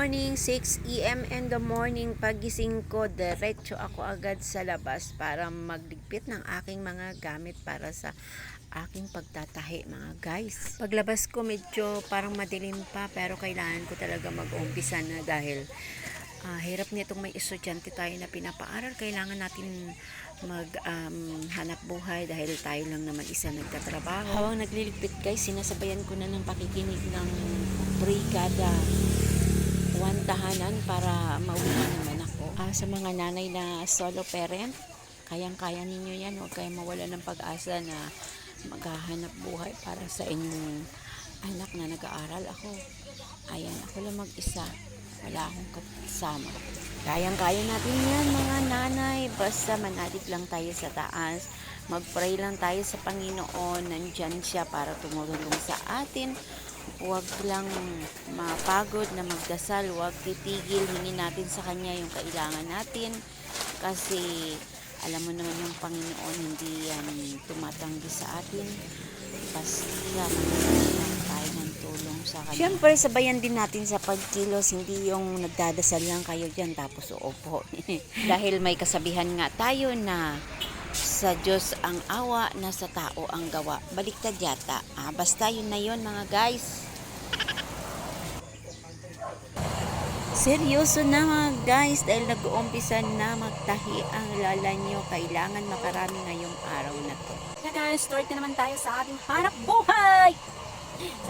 morning, 6 a.m. in the morning. Pagising ko, diretso ako agad sa labas para magligpit ng aking mga gamit para sa aking pagtatahi, mga guys. Paglabas ko, medyo parang madilim pa, pero kailangan ko talaga mag-umpisa na dahil hirap nitong may estudyante tayo na pinapaaral. Kailangan natin hanap buhay dahil tayo lang naman isa nagtatrabaho. Habang nagliligpit guys, sinasabayan ko na ng pakikinig ng brigada one tahanan para mauwi naman ako. Sa mga nanay na solo parent, kayang-kaya ninyo yan. Huwag kayong mawala ng pag-asa na maghahanap buhay para sa inyong anak na nag-aaral. Ayan, ako lang mag-isa. Wala akong kasama. Kayang-kaya natin yan mga nanay. Basta manalig lang tayo sa taas. Mag-pray lang tayo sa Panginoon. Nandyan siya para tumulong sa atin. Huwag lang mapagod na magdasal. Huwag titigil. Hingin natin sa Kanya yung kailangan natin. Kasi alam mo naman yung Panginoon, hindi yan tumatanggi sa atin. Basta lang tayo ng tulong sa Kanya. Siyempre, sabayan din natin sa pagkilos. Hindi yung nagdadasal lang kayo dyan tapos uupo. Dahil may kasabihan nga tayo na sa Diyos ang awa, nasa tao ang gawa. Baliktad yata. Basta yun na yun mga guys. Seryoso na mga guys dahil nag-uumpisa na magtahi ang lala nyo. Kailangan makarami ngayong araw na to. Yeah guys, start na naman tayo sa ating hanap buhay!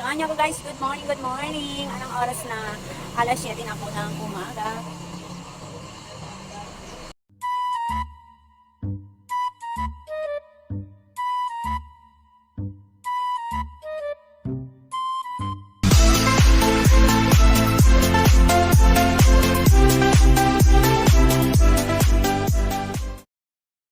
Saan niyo ako guys, good morning, good morning. Anong oras na? Alas 7 na po ng umaga.